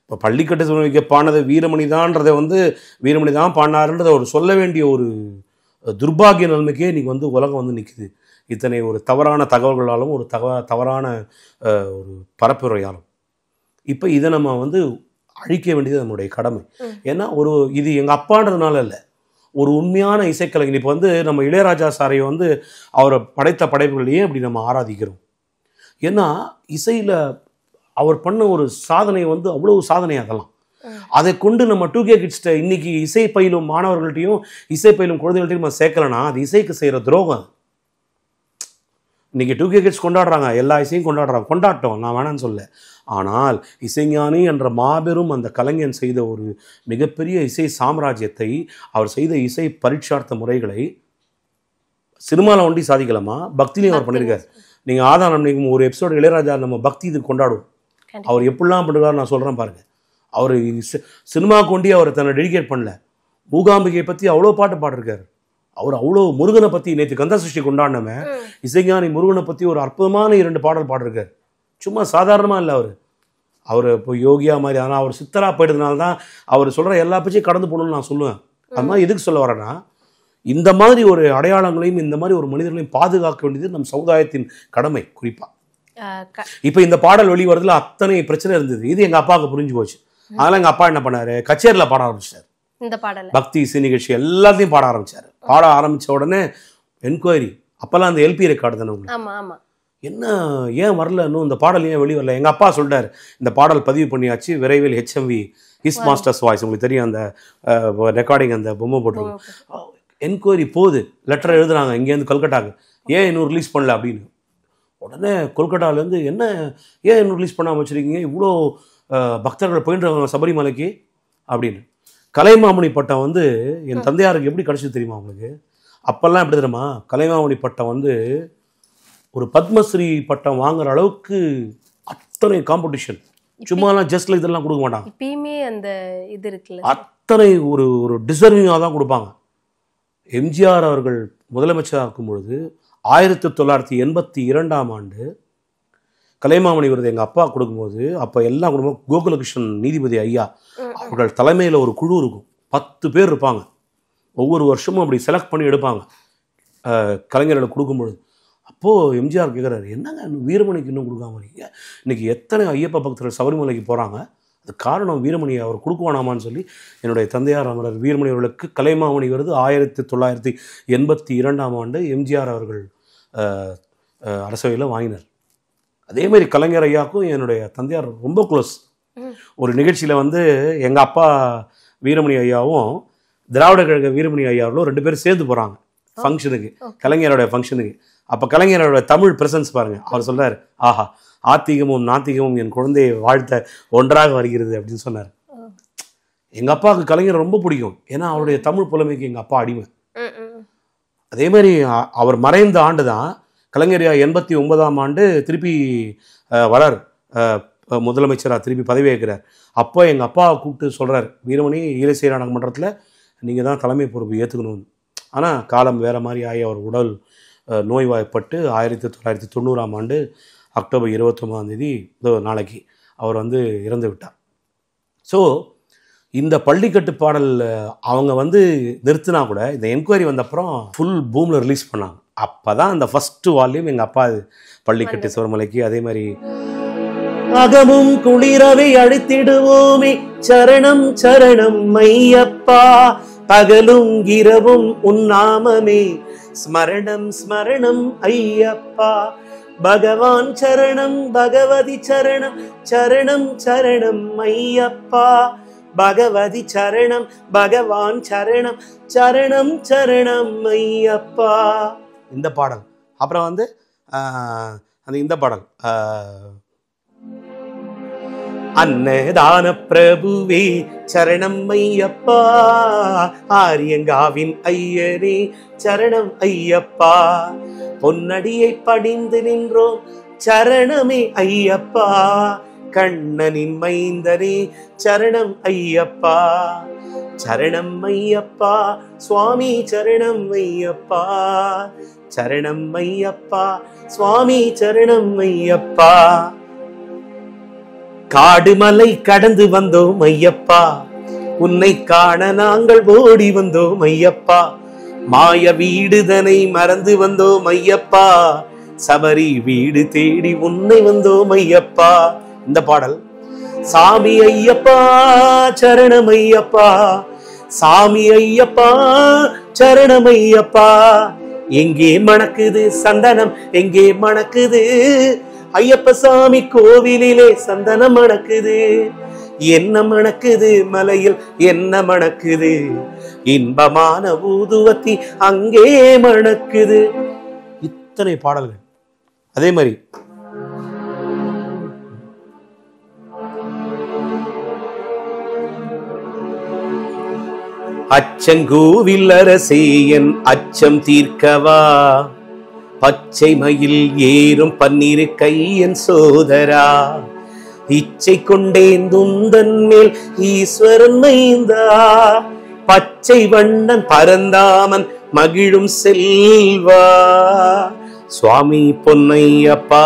இப்போ பள்ளிக்கட்டு சூழ்நிலைக்கு பாடினது வீரமணி தான்றதை வந்து வீரமணி தான் பாடினாருன்றதை ஒரு சொல்ல வேண்டிய ஒரு துர்பாகிய நிலைமைக்கே இன்றைக்கி வந்து உலகம் வந்து நிற்குது. இத்தனை ஒரு தவறான தகவல்களாலும் ஒரு தவறான ஒரு பரப்புரையாலும். இப்போ இதை நம்ம வந்து அழிக்க வேண்டியது நம்மளுடைய கடமை. ஏன்னா இது எங்கள் அப்பான்றதுனால இல்லை, ஒரு உண்மையான இசைக்கலைஞர். இப்போ வந்து நம்ம இளையராஜா சாரையை வந்து அவரை படைத்த படைப்புகளையே அப்படி நம்ம ஆராதிக்கிறோம். ஏன்னா இசையில் அவர் பண்ண ஒரு சாதனை வந்து அவ்வளவு சாதனையாகலாம். அதை கொண்டு நம்ம 2K கிட்ஸ்ட இன்னைக்கு இசை பயிலும் மாணவர்கள்ட்டையும் இசை பயிலும் குழந்தைகள்ட்டையும் நம்ம சேர்க்கலன்னா அது இசைக்கு செய்கிற துரோகம். இன்னைக்கு 2K கிட்ஸ் கொண்டாடுறாங்க, எல்லா இசையும் கொண்டாடுறாங்க, கொண்டாட்டம், நான் வேணான்னு சொல்ல. ஆனால் இசைஞானி என்ற மாபெரும் அந்த கலைஞன் செய்த ஒரு மிகப்பெரிய இசை சாம்ராஜ்யத்தை, அவர் செய்த இசை பரீட்சார்த்த முறைகளை சினிமாவில் ஒண்டி சாதிக்கலாமா, பக்திலையும் அவர் பண்ணியிருக்காரு. நீங்கள் ஆதாரம் நீங்கள் ஒரு எபிசோடு இளையராஜா நம்ம பக்தி இது கொண்டாடுவோம். அவர் எப்படிலாம் பண்ணுறாரு நான் சொல்கிறேன் பாருங்கள். அவர் சினிமாவுக்கு ஒண்டி அவர் தன்னை டெடிகேட் பண்ணல, மூகாம்பிகையை பற்றி அவ்வளோ பாட்டு பாடிருக்காரு. அவர் அவ்வளோ முருகனை பற்றி நேற்று கந்த சஷ்டி கொண்டாடினவன் இசைஞானி முருகனை பற்றி ஒரு அற்புதமான 2 பாடல் பாடிருக்காரு. சும்மா சாதாரணமாக இல்லை அவர் இப்போ யோகியா மாதிரி. ஆனால் அவர் சித்தரா போயிட்டதுனால தான் அவர் சொல்கிற எல்லா பேச்சையும் கடந்து போகணும்னு நான் சொல்லுவேன். அது மாதிரி எதுக்கு சொல்ல வரேன்னா, இந்த மாதிரி ஒரு அடையாளங்களையும் இந்த மாதிரி ஒரு மனிதர்களையும் பாதுகாக்க வேண்டியது நம் சமுதாயத்தின் கடமை. குறிப்பாக இப்போ இந்த பாடல் வெளிவரதுல அத்தனை பிரச்சனை இருந்தது. இது எங்கள் அப்பாவுக்கு புரிஞ்சு போச்சு. அதனால் எங்கள் அப்பா என்ன பண்ணார், கச்சேரியில் பாட ஆரம்பிச்சார். இந்த பாடல் பக்தி இசை நிகழ்ச்சி எல்லாத்தையும் பாட ஆரம்பிச்சார். பாட ஆரம்பித்த உடனே என்கொயரி, அப்போல்லாம் அந்த எல்பி ரெக்கார்டு தானே உங்களுக்கு, என்ன ஏன் வரல, இன்னும் இந்த பாடல் ஏன் வெளியே வரல. எங்கள் அப்பா சொல்லிட்டார், இந்த பாடல் பதிவு பண்ணியாச்சு, விரைவில் HMV ஹிஸ் மாஸ்டர்ஸ் வாய்ஸ், உங்களுக்கு தெரியும் அந்த ரெக்கார்டிங், அந்த பொம்மை போட்டுருவோம். என்கொயரி போகுது, லெட்டர் எழுதுறாங்க இங்கேருந்து கல்கட்டாக்கு, ஏன் இன்னும் ரிலீஸ் பண்ணல அப்படின்னு. உடனே கொல்கட்டாலேருந்து என்ன ஏன் இன்னும் ரிலீஸ் பண்ணாமல் வச்சுருக்கீங்க, இவ்வளோ பக்தர்கள் போயின்றாங்க சபரிமலைக்கு அப்படின்னு. கலைமாமணி பட்டம் வந்து என் தந்தையாருக்கு எப்படி கிடச்சிது தெரியுமா உங்களுக்கு? அப்போல்லாம் எப்படி தெரியுமா, கலைமாமணி பட்டம் வந்து ஒரு பத்மஸ்ரீ பட்டம் வாங்குற அளவுக்கு அத்தனை காம்படிஷன். சும்மாலாம் ஜஸ்ட்ல இதெல்லாம் கொடுக்க மாட்டாங்க. இப்பயுமே அந்த இது இருக்குல்ல, அத்தனை ஒரு டிசர்விங்காக தான் கொடுப்பாங்க. எம்ஜிஆர் அவர்கள் முதலமைச்சராக இருக்கும் பொழுது 1982ஆம் ஆண்டு கலைமாமணி விருது எங்கள் அப்பா கொடுக்கும்போது, அப்போ எல்லா குடும்பம் கோகுலகிருஷ்ணன் நீதிபதி ஐயா அவர்கள் தலைமையில் ஒரு குழு இருக்கும், 10 பேர் இருப்பாங்க. ஒவ்வொரு வருஷமும் அப்படி செலக்ட் பண்ணி எடுப்பாங்க கலைஞர்களை கொடுக்கும்பொழுது. அப்போது எம்ஜிஆர் கேட்குறாரு, என்னங்க இன்னும் வீரமணிக்கு இன்னும் கொடுக்காம இருக்கீங்க, இன்றைக்கி எத்தனை ஐயப்ப பக்தர்கள் சபரிமலைக்கு போகிறாங்க, அது காரணம் வீரமணி அவர் கொடுக்குவானாமான்னு சொல்லி என்னுடைய தந்தையார் அமரர் வீரமணி அவர்களுக்கு கலைமாமணி விருது 1982ஆம் ஆண்டு எம்ஜிஆர் அவர்கள் அரசவையில் வாங்கினார். அதேமாதிரி கலைஞர் ஐயாவுக்கும் என்னுடைய தந்தையார் ரொம்ப க்ளோஸ். ஒரு நிகழ்ச்சியில் வந்து எங்கள் அப்பா வீரமணி ஐயாவும் திராவிட கழக வீரமணி ஐயாவும் 2 பேரும் சேர்ந்து போகிறாங்க ஃபங்க்ஷனுக்கு, கலைஞரோட ஃபங்க்ஷனுக்கு. அப்போ கலைஞரோட தமிழ் பிரசன்ஸ் பாருங்கள். அவர் சொல்கிறார், ஆஹா ஆத்திகமும் நாத்திகமும் என் குழந்தையை வாழ்த்த ஒன்றாக வருகிறது அப்படின்னு சொன்னார். எங்கள் அப்பாவுக்கு கலைஞர் ரொம்ப பிடிக்கும், ஏன்னா அவருடைய தமிழ் புலமைக்கு எங்கள் அப்பா அடிமை. அதேமாதிரி அவர் மறைந்த ஆண்டு தான் கலைஞர் 89ஆம் ஆண்டு திருப்பி வரார் முதலமைச்சராக திருப்பி பதவி ஏற்கிறார். அப்போ எங்கள் அப்பாவை கூப்பிட்டு சொல்கிறார், வீரமணி ஈழசை நாடக மன்றத்தில் நீங்கள் தான் தலைமை பொறுப்பு ஏற்றுக்கணும்னு. ஆனால் காலம் வேறு மாதிரி ஆகி அவர் உடல் நோய்வாய்ப்பட்டு 1990ஆம் ஆண்டு அக்டோபர் 29 நாளைக்கு அவர் வந்து இறந்து விட்டார். ஸோ இந்த பள்ளிக்கட்டு பாடல் அவங்க நிறுத்தினா கூட இந்த என்கொயரி வந்தப்புறம் ஃபுல் பூமில் ரிலீஸ் பண்ணாங்க. அப்போ தான் அந்த ஃபஸ்ட்டு வால்யூம் எங்கள் அப்பா பள்ளிக்கட்டு சிவமலைக்கு. அதே மாதிரி அகமும் குளிரவை அழித்திடுவோமே சரணம் சரணம் ஐயப்பா, பகலும் இரவும் உன்னாமமே ஸ்மரணம் ஸ்மரணம் ஐயப்பா, பகவான் சரணம் பகவதி சரணம் சரணம் சரணம் ஐயப்பா, பகவதி சரணம் பகவான் சரணம் சரணம் சரணம் ஐயப்பா. இந்த பாடல் அப்புறம் அந்த இந்த பாடல் அன்னதான பிரபுவே சரணம் ஐயப்பா, ஆரியங்காவின் ஐயரே சரணம் ஐயப்பா, பொன்னடியை படிந்து நின்றோம் சரணமே ஐயப்பா, கண்ணனின் மைந்தனே சரணம் ஐயப்பா, சரணம் ஐயப்பா சுவாமி சரணம் ஐயப்பா, சரணம் ஐயப்பா சுவாமி சரணம் ஐயப்பா, காடுமலை கடந்து வந்தோம் ஐயப்பா, உன்னை காண நாங்கள் ஓடி வந்தோம் ஐயப்பா, மாய வீடுதனை மறந்து வந்தோம் ஐயப்பா, சபரி வீடு தேடி உன்னை வந்தோம் ஐயப்பா. இந்த பாடல் சாமி ஐயப்பா சரணம் ஐயப்பா, சாமி ஐயப்பா சரணம் ஐயப்பா, எங்கே மணக்குது சந்தனம் எங்கே மணக்குது, ஐயப்ப சாமி கோவிலிலே சந்தனம் மணக்குது, என்ன மணக்குது மலையில் என்ன மணக்குது, இன்பமான ஊதுவத்தி அங்கே மணக்குது. இத்தனை பாடல்கள். அதே மாதிரி அச்சங்கோவில் அரசே என் அச்சம் தீர்க்கவா, பச்சை மயில் ஏறும் பன்னிரு கையன் சோதரா, இச்சை கொண்டேன் துந்தன் மேல் ஈஸ்வரன் மைந்தா, பச்சை வண்ணன் பரந்தாமன் மகிழும் செல்வா, சுவாமி பொன்னையப்பா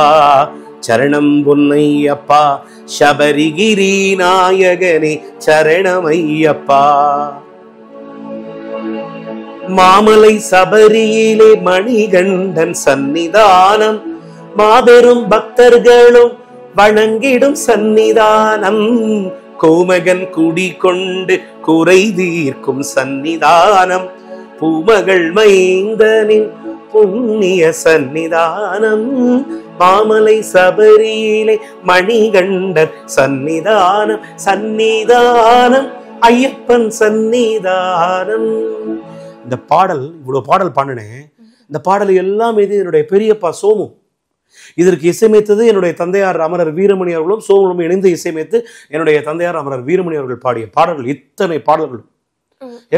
சரணம் பொன்னையப்பா, சபரிகிரி நாயகனே சரணமையப்பா, மாமலை சபரியிலே மணிகண்டன் சந்நிதானம், மாபெரும் பக்தர்களும் வணங்கிடும் சந்நிதானம், கோமகன் குடி கொண்டு குறை தீர்க்கும் சந்நிதானம், பூமகள் மைந்தனின் புண்ணிய சந்நிதானம், மாமலை சபரியிலே மணிகண்டன் சந்நிதானம், சந்நிதானம் ஐயப்பன் சந்நிதானம். இந்த பாடல் இவ்வளவு பாடல் பாடினேன். இந்த பாடல் எல்லாம் இது என்னுடைய பெரியப்பா சோமு. இதற்கு இசையமைத்தது என்னுடைய தந்தையார் அமரர் வீரமணி அவர்களும் சோமும் இணைந்து இசையமைத்து என்னுடைய தந்தையார் அமரர் வீரமணி அவர்கள் பாடிய பாடல்கள். இத்தனை பாடல்களும்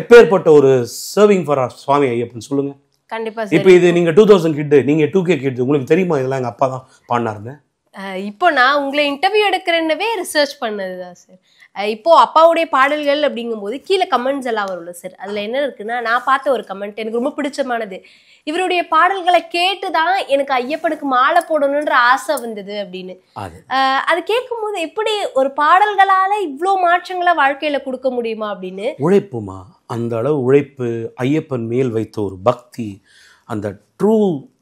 எப்பேற்பட்ட ஒரு சர்விங் ஃபார் சுவாமி ஐயப்பன் சொல்லுங்க.
கண்டிப்பா.
இப்ப இது நீங்க 2000 கிட், நீங்க 2K கிட், உங்களுக்கு தெரியுமா இதெல்லாம் எங்க அப்பா தான் பாடினாருன்னு?
இப்போ நான் உங்களை இன்டர்வியூ எடுக்கிறேன்னவே ரிசர்ச் பண்ணதுதான் சார். இப்போ அப்பாவுடைய பாடல்கள் அப்படிங்கும்போது கீழே கமெண்ட்ஸ் எல்லாம் வரும்ல சார், அதுல என்ன இருக்குன்னா, நான் பார்த்த ஒரு கமெண்ட் எனக்கு ரொம்ப பிடிச்சமானது, இவருடைய பாடல்களை கேட்டுதான் எனக்கு ஐயப்பனுக்கு மாலை போடணுன்ற ஆசை வந்தது அப்படின்னு. அது கேட்கும் போது எப்படி ஒரு பாடல்களால இவ்வளோ மாற்றங்களை வாழ்க்கையில கொடுக்க முடியுமா அப்படின்னு. உழைப்புமா,
அந்த அளவு உழைப்பு, ஐயப்பன் மேல் வைத்த ஒரு பக்தி, அந்த ட்ரூ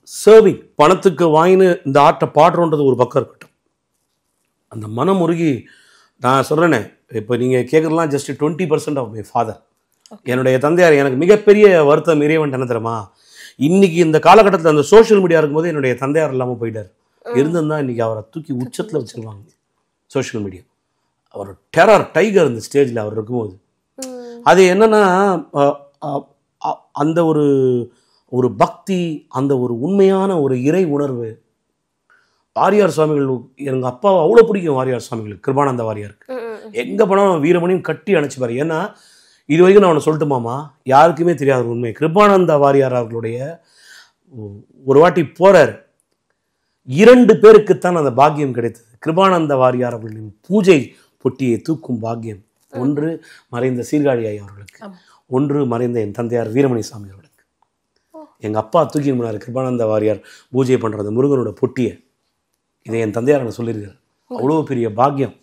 சர்விங். பணத்துக்கு வாங்கினு இந்த ஆட்டை பாடுறோன்றது ஒரு பக்கம் இருக்கட்டும், அந்த மனம் உருகி நான் சொல்கிறேனே, இப்போ நீங்கள் கேட்குறதுலாம் ஜஸ்ட் 20% ஆஃப் மை ஃபாதர். என்னுடைய தந்தையார் எனக்கு மிகப்பெரிய வருத்தம் இறைவன் என்ன தெரியுமா, இன்னைக்கு இந்த காலகட்டத்தில் அந்த சோஷியல் மீடியா இருக்கும்போது என்னுடைய தந்தையார் இல்லாமல் போயிட்டார். இருந்திருந்தால் இன்னைக்கு அவரை தூக்கி உச்சத்தில் வச்சுருவாங்க சோஷியல் மீடியா. அவர் டெரர் டைகர் இந்த ஸ்டேஜில் அவர் இருக்கும்போது. அது என்னன்னா, அந்த ஒரு பக்தி, அந்த ஒரு உண்மையான ஒரு இறை உணர்வு. வாரியார் சுவாமிகள், எங்கள் அப்பாவை அவ்வளோ பிடிக்கும் வாரியார் சுவாமிகள், கிருபானந்த வாரியாருக்கு. எங்கே போனாலும் வீரமணியும் கட்டி அணைச்சிப்பார். ஏன்னா இது வரைக்கும் நான் அவனை சொல்லட்டுமாமா, யாருக்குமே தெரியாத உண்மை, கிருபானந்த வாரியார் அவர்களுடைய ஒரு வாட்டி போறார், 2 பேருக்குத்தான் அந்த பாக்கியம் கிடைத்தது. கிருபானந்த வாரியார் அவர்களின் பூஜை பொட்டியை தூக்கும் பாக்கியம் ஒன்று மறைந்த சீர்காழி ஐயா அவர்களுக்கு, ஒன்று மறைந்த என் தந்தையார் வீரமணி சாமி அவர்களுக்கு. எங்கள் அப்பா தூக்கி முன்னாடி கிருபானந்த வாரியார் பூஜை பண்ணுறது முருகனோட பொட்டியை. இதை என் தந்தையார் எனக்கு சொல்லியிருக்கார். அவ்வளோ பெரிய பாக்கியம்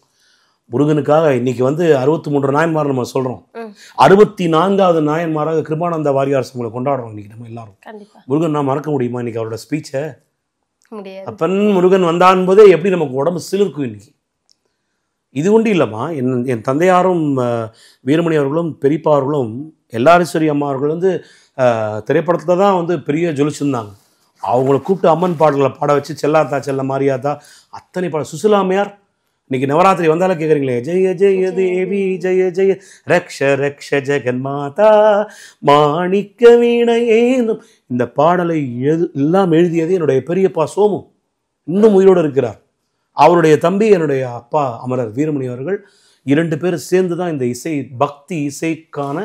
முருகனுக்காக. இன்னைக்கு 63 நாயன்மார் நம்ம சொல்கிறோம். 64வது நாயன்மாராக கிருபானந்த வாரியார் சமங்களை கொண்டாடுறோம் இன்னைக்கு நம்ம எல்லாரும். முருகன் நான் மறக்க முடியுமா இன்னைக்கு அவரோட ஸ்பீச்சை? அப்பன் முருகன் வந்தான் போதே எப்படி நமக்கு உடம்பு சிலிர்க்கும் இன்னைக்கு. இது ஒன்றும் இல்லைம்மா, என் தந்தையாரும் வீரமணி அவர்களும் பெரியப்பா அவர்களும் எல்லாரீஸ்வரி அம்மா அவர்கள் திரைப்படத்தில் தான் பெரிய ஜொலிச்சிருந்தாங்க. அவங்கள கூப்பிட்டு அம்மன் பாடல்களை பாட வச்சு செல்லாத்தா செல்ல மாரியாத்தா அத்தனை பாட. சுசிலாமையார் இன்னைக்கு நவராத்திரி வந்தாலும் கேட்குறீங்களே, ஜெய ஜெய தேவி ஜெய ஜெய ரக்ஷ ரக்ஷ ஜெகன்மாதா மாணிக்க வீணையேனும் இந்த பாடலை எல்லாம் எழுதியது என்னுடைய பெரியப்பா சோமு. இன்னும் உயிரோடு இருக்கிறார். அவருடைய தம்பி என்னுடைய அப்பா அமரர் வீரமணி அவர்கள் 2 பேர் சேர்ந்து தான் இந்த இசை பக்தி இசைக்கான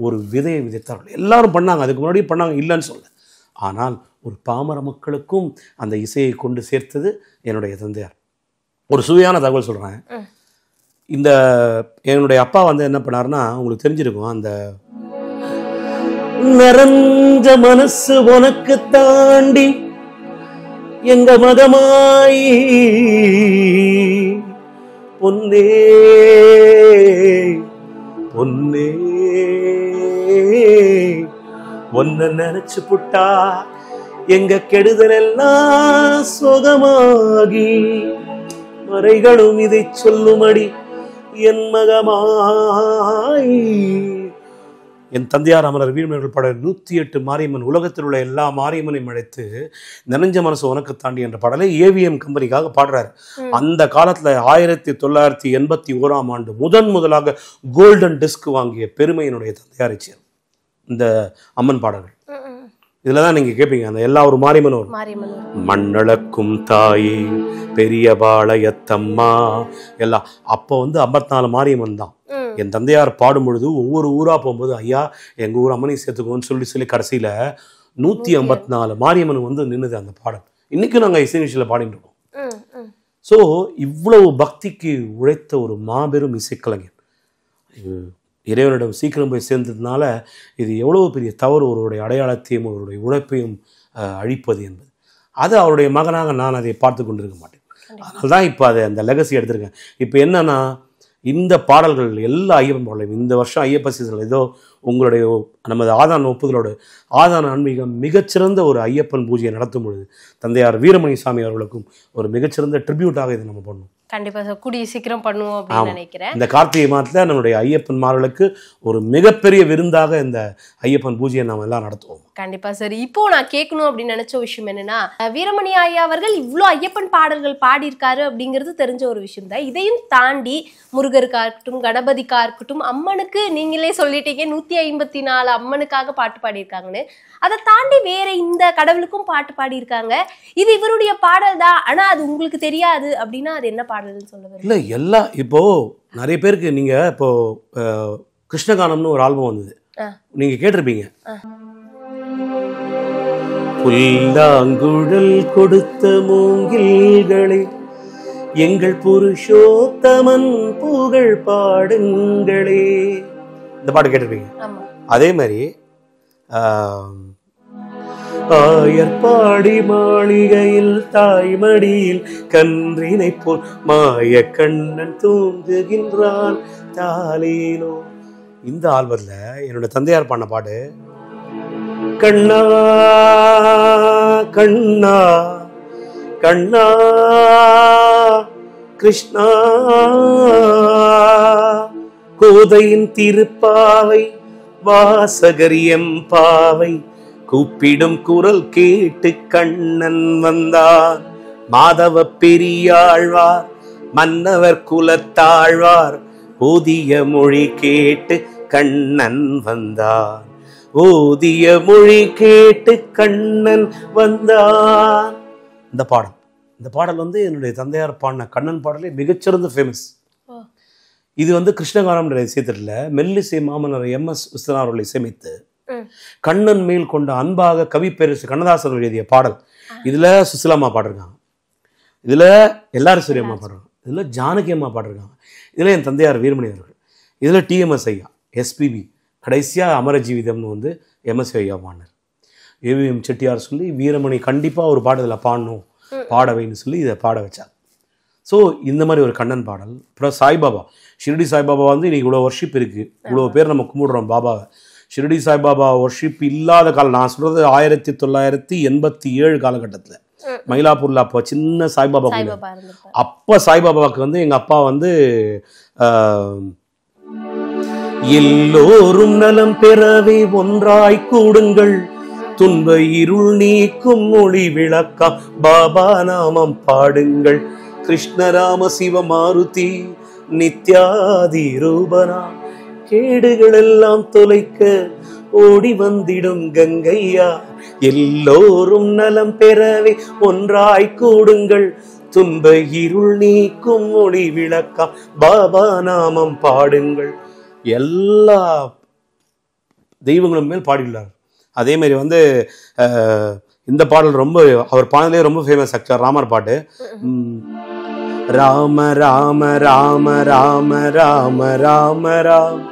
ஒரு விதையை விதைத்தார்கள். எல்லாரும் பண்ணாங்க, அதுக்கு முன்னாடி பண்ணாங்க, இல்லைன்னு சொல்ல. ஆனால் ஒரு பாமர மக்களுக்கும் அந்த இசையை கொண்டு சேர்த்தது என்னுடைய தந்தையார். ஒரு சுவையான தகவல் சொல்கிறேன். இந்த என்னுடைய அப்பா என்ன பண்ணாருன்னா, உங்களுக்கு தெரிஞ்சிருக்கும், அந்த நிறைஞ்ச மனசு உனக்கு தாண்டி எங்க மகமாயி பொன்னே பொன்னே ஒன்ன நினைச்சு புட்டா எங்க கெடுதல் எல்லாம் சுகமாகி மறைகளும் இதை சொல்லுமடி என் மகமாய். என் தந்தையார் அமரர் வீரமணிகள் பாடல் 108 மாரியம்மன், உலகத்தில் உள்ள எல்லா மாரியம்மனையும் அழைத்து நெஞ்ச மனசு உனக்கு தாண்டி என்ற பாடலை ஏவிஎம் கம்பெனிக்காக பாடுறாரு. அந்த காலத்தில் 1981ஆம் ஆண்டு முதலாக கோல்டன் டிஸ்க் வாங்கிய பெருமை என்னுடைய தந்தையாரை சேரும் இந்த அம்மன் பாடல்கள். இதில் தான் நீங்கள் கேட்பீங்க, அந்த எல்லா ஒரு மாரியம்மன் மண்ணளக்கும் தாயே பெரிய பாளையத்தம்மா எல்லாம். அப்போ 54 மாரியம்மன் தான். என் தந்தையார் பாடும் பொழுது ஒவ்வொரு ஊரா போகும்போது ஐயா எங்கள் ஊர் அம்மனை சேர்த்துக்கோன்னு சொல்லி கடைசியில் 154 மாரியம்மன் நின்னுது அந்த பாடல். இன்றைக்கும் நாங்கள் இசை நிகழ்ச்சியில் பாடிட்டு இருக்கோம். ஸோ இவ்வளவு பக்திக்கு உழைத்த ஒரு மாபெரும் இசைக்கலைஞர் இறைவனிடம் சீக்கிரம் போய் சேர்ந்ததுனால இது எவ்வளவு பெரிய தவறு, ஒருவருடைய அடையாளத்தையும் ஒருவருடைய உழைப்பையும் அழிப்பது என்பது. அது அவருடைய மகனாக நான் அதை பார்த்து கொண்டிருக்க மாட்டேன். அதனால தான் இப்போ அதை அந்த லெகசி எடுத்திருக்கேன். இப்போ என்னன்னா, இந்த பாடல்கள் எல்லா ஐயப்பன் பாடலையும் இந்த வருஷம் ஐயப்ப சீசனில் ஏதோ உங்களுடைய நமது ஆதான ஒப்புதலோடு ஆதான ஆன்மீகம் மிகச்சிறந்த ஒரு ஐயப்பன் பூஜையை நடத்தும் பொழுது தந்தையார் வீரமணி சாமி அவர்களுக்கும் ஒரு மிகச்சிறந்த ட்ரிபியூட்டாக இதை நம்ம பண்ணணும்.
கண்டிப்பா சார், கூடிய சீக்கிரம் பண்ணுவோம் அப்படின்னு நினைக்கிறேன்.
இந்த கார்த்திகை மாதத்துல நம்மளுடைய ஐயப்பன்மார்களுக்கு ஒரு மிகப்பெரிய விருந்தாக இந்த ஐயப்பன் பூஜையை நாம எல்லாம் நடத்துவோம்.
கண்டிப்பா சார். இப்போ நான் கேட்கணும் அப்படின்னு நினைச்ச விஷயம் என்னன்னா, வீரமணி ஐயா அவர்கள் இவ்வளோ ஐயப்பன் பாடல்கள் பாடியிருக்காரு அப்படிங்கிறது தெரிஞ்ச ஒரு விஷயம் தான். இதையும் தாண்டி முருகருக்கா இருக்கட்டும், கணபதிக்கா இருக்கட்டும், அம்மனுக்கு நீங்களே சொல்லிட்டீங்க 154 அம்மனுக்காக பாட்டு பாடியிருக்காங்கன்னு. அதை தாண்டி வேற இந்த கடவுளுக்கும் பாட்டு பாடியிருக்காங்க. இது இவருடைய பாடல் தான், ஆனா அது உங்களுக்கு தெரியாது அப்படின்னா அது என்ன பாடல்னு சொல்லுவாங்க?
இல்லை, எல்லாம் இப்போ நிறைய பேருக்கு நீங்க இப்போ கிருஷ்ணகானம்னு ஒரு ஆல்பம் வந்தது, நீங்க கேட்டிருப்பீங்க. புல்லாங்குழல் கொடுத்த மூங்கில்களை எங்கள் புருஷோத்தமன் புகழ் பாடுங்களே, இந்த பாட்டு கேட்டிருப்பீங்க. அதே மாதிரி ஆயர்பாடி மாளிகையில் தாய்மடியில் கன்றினை போல் மாய கண்ணன் தூங்குகின்றான் தாலேனோ, இந்த ஆல்பத்துல என்னோட தந்தையார் பாடின பாட்டு கண்ணா கண்ணா கண்ணா கிருஷ்ணா கோதையின் திருப்பாவை வாசகரியம் பாவை கூப்பிடும் குரல் கேட்டு கண்ணன் வந்தார். மாதவ பெரியாழ்வார் மன்னவர் குலத்தாழ்வார் ஓதிய மொழி கேட்டு கண்ணன் வந்தார். ஓதிய மொழி கேட்டு கண்ணன் வந்தார். இந்த பாடல் என்னுடைய தந்தையார் பாடின கண்ணன் பாடலே மிகச்சிறந்த ஃபேமஸ். இது கிருஷ்ணகானம் இசைத்திரல மெல்லிசை மாமன்னர் MS விஸ்வநாதன் அவர்களை இசையமைத்து கண்ணன் மேல் கொண்ட அன்பாக கவி பேரரசு கண்ணதாசன் எழுதிய பாடல். இதுல சுசிலாமா பாடிருக்காங்க. இதில் எல்லாரும் சரி அம்மா பாடுறாங்க, இதில் ஜானகி அம்மா பாடிருக்காங்க, இதில் என் தந்தையார் வீரமணி அவர்கள், இதில் டிஎம்எஸ் ஐயா, எஸ்பிபி, கடைசியாக அமர ஜீவிதம்னு வந்து எம்எஸ்வி ஐயா பாடினார். ஏவிஎம் செட்டியார் சொல்லி வீரமணி கண்டிப்பாக ஒரு பாடலில் பாடணும், பாடவைன்னு சொல்லி இதை பாட வச்சார். ஸோ இந்த மாதிரி ஒரு கண்ணன் பாடல். அப்புறம் சாய்பாபா, ஷிரடி சாய்பாபா வந்து இன்றைக்கி இவ்வளோ ஒர்ஷிப் இருக்குது, இவ்வளோ பேர் நம்ம கும்பிடுறோம் பாபாவை. ஷிரடி சாய்பாபா ஒர்ஷிப் இல்லாத காலம், நான் சொல்கிறது 1987 காலகட்டத்தில் மயிலாப்பூரில் அப்போ சின்ன சாய்பாபா அப்போ சாய்பாபாவுக்கு வந்து எங்கள் அப்பா வந்து எல்லோரும் நலம் பெறவே ஒன்றாய் கூடுங்கள், துன்ப இருள் நீக்கும் மொழி விளக்கா பாபா நாமம் பாடுங்கள், கிருஷ்ணராம சிவ மாருதி நித்யாதி ரூபனா கேடுகள் எல்லாம் தொலைக்க ஓடி வந்திடும் கங்கையா, எல்லோரும் நலம் பெறவே ஒன்றாய் கூடுங்கள், துன்ப இருள் நீக்கும் மொழி விளக்கா பாபா நாமம் பாடுங்கள். எல்லா தெய்வங்களும் மேல் பாடியுள்ளார். அதே மாதிரி வந்து இந்த பாடல் ரொம்ப அவர் பாடலே ரொம்ப ஃபேமஸ் ஆக்சுவலாக, ராமர் பாட்டு. ராம ராம ராம ராம ராம ராம ராம்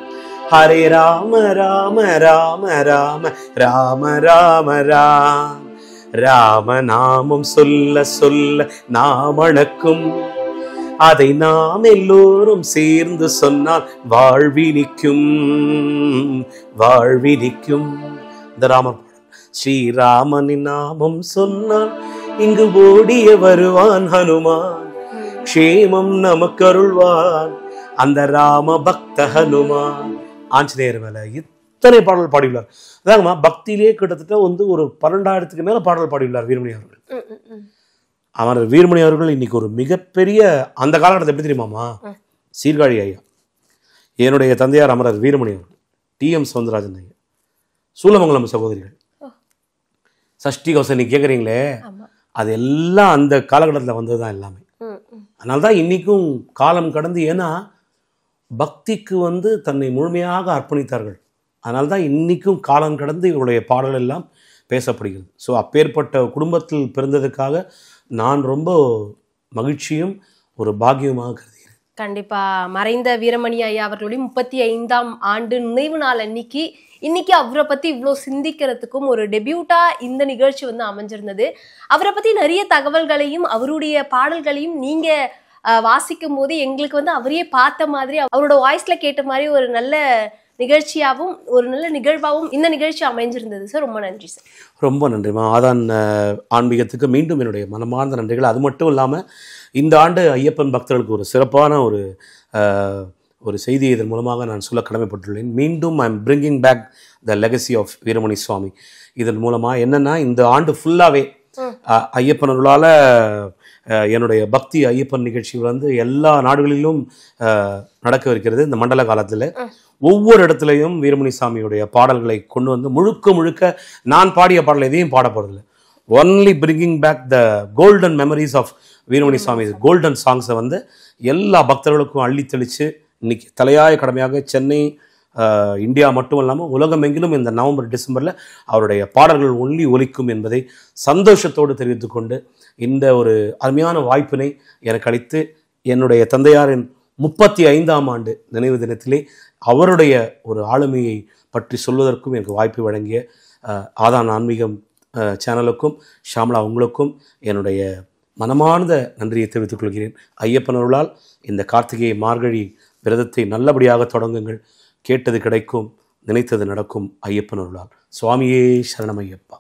ஹரே ராம ராம ராம ராம ராம ராம ராம், ராம நாமம் சொல்ல சொல்ல நாமணக்கும், அதை நாம் எல்லோரும் சேர்ந்து சொன்னால் வாழ்வினிக்கும் வாழ்வினிக்கும். இந்த ராமர் பாடல். ஸ்ரீராமனின் நாமம் சொன்னால் இங்கு ஓடிய வருவான் ஹனுமான், க்ஷேமம் நமக்கு அருள்வான் அந்த ராம பக்த ஹனுமான். ஆஞ்சநேயர் மேல இத்தனை பாடல் பாடியுள்ளார். அதாங்கம்மா பக்தியிலே கிட்டத்தட்ட வந்து ஒரு 12,000க்கு மேல பாடல் பாடியுள்ளார் வீரமணி அவர்கள். அவர் வீரமணி அவர்கள் இன்னைக்கு ஒரு மிகப்பெரிய, அந்த காலகட்டத்தை எப்படி தெரியுமாமா, சீர்காழி ஐயா, என்னுடைய தந்தையார் அமரர் வீரமணி அவர்கள், டிஎம் சவுந்தரராஜன் ஐயா, சூலமங்கலம் சகோதரிகள், சஷ்டி கவசம் நீ கேட்குறீங்களே, அது எல்லாம் அந்த காலகட்டத்தில் வந்தது தான் எல்லாமே. அதனால தான் இன்றைக்கும் காலம் கடந்து, ஏன்னா பக்திக்கு வந்து தன்னை முழுமையாக அர்ப்பணித்தார்கள். அதனால தான் இன்றைக்கும் காலம் கடந்து இவருடைய பாடல் எல்லாம் பேசப்படுகிறது. ஸோ அப்பேற்பட்ட குடும்பத்தில் பிறந்ததுக்காக நான் ரொம்ப மகிழ்ச்சியும் ஒரு பாக்கியமாக கருதுகிறேன்.
கண்டிப்பா மறைந்த வீரமணி ஐயா அவர்களுடைய 35ஆம் ஆண்டு நினைவு நாள் இன்னைக்கு அவரை பத்தி இவ்வளோ சிந்திக்கிறதுக்கும் ஒரு டெபியூட்டா இந்த நிகழ்ச்சி வந்து அமைஞ்சிருந்தது. அவரை பத்தி நிறைய தகவல்களையும் அவருடைய பாடல்களையும் நீங்க வாசிக்கும் போது எங்களுக்கு வந்து அவரையே பார்த்த மாதிரி, அவரோட வாய்ஸ்ல கேட்ட மாதிரி ஒரு நல்ல நிகழ்ச்சியாகவும் ஒரு நல்ல நிகழ்வாகவும் இந்த நிகழ்ச்சி அமைஞ்சிருந்தது சார். ரொம்ப நன்றி சார்.
ரொம்ப நன்றிமா. ஆதான் ஆன்மீகத்துக்கு மீண்டும் என்னுடைய மனமார்ந்த நன்றிகள். அது மட்டும் இல்லாமல் இந்த ஆண்டு ஐயப்பன் பக்தர்களுக்கு ஒரு சிறப்பான ஒரு செய்தியை இதன் மூலமாக நான் சொல்ல கடமைப்பட்டுள்ளேன். மீண்டும் I am bringing back the legacy of Veeramani Swami. இதன் மூலமாக என்னென்னா, இந்த ஆண்டு ஃபுல்லாகவே ஐயப்பனர்களால் என்னுடைய பக்தி ஐயப்பன் நிகழ்ச்சிகள் வந்து எல்லா நாடுகளிலும் நடக்கவிருக்கிறது. இந்த மண்டல காலத்தில் ஒவ்வொரு இடத்துலையும் வீரமணி சாமியுடைய பாடல்களை கொண்டு வந்து முழுக்க நான் பாடிய பாடல் எதையும் பாட போறதில்லை. Only bringing back the golden memories of Veeramani சாமி கோல்டன் சாங்ஸை வந்து எல்லா பக்தர்களுக்கும் அள்ளி தெளித்து இன்னைக்கு தலையாய கடமையாக சென்னை, இந்தியா மட்டும் இல்லாமல் உலகமெங்கிலும் இந்த நவம்பர் டிசம்பரில் அவருடைய பாடல்கள் ஒலிக்கும் என்பதை சந்தோஷத்தோடு தெரிவித்துக்கொண்டு, இந்த ஒரு அருமையான வாய்ப்பினை எனக்கு அளித்து என்னுடைய தந்தையாரின் 35ஆம் ஆண்டு நினைவு தினத்திலே அவருடைய ஒரு ஆளுமையை பற்றி சொல்வதற்கும் எனக்கு வாய்ப்பு வழங்கிய ஆதான் ஆன்மீகம் சேனலுக்கும் ஷாம்லா உங்களுக்கும் என்னுடைய மனமார்ந்த நன்றியை தெரிவித்துக் கொள்கிறேன். ஐயப்பனருளால் இந்த கார்த்திகை மார்கழி விரதத்தை நல்லபடியாக தொடங்குங்கள். கேட்டது கிடைக்கும், நினைத்தது நடக்கும் ஐயப்பனருளால். சுவாமியே சரணமையப்பா.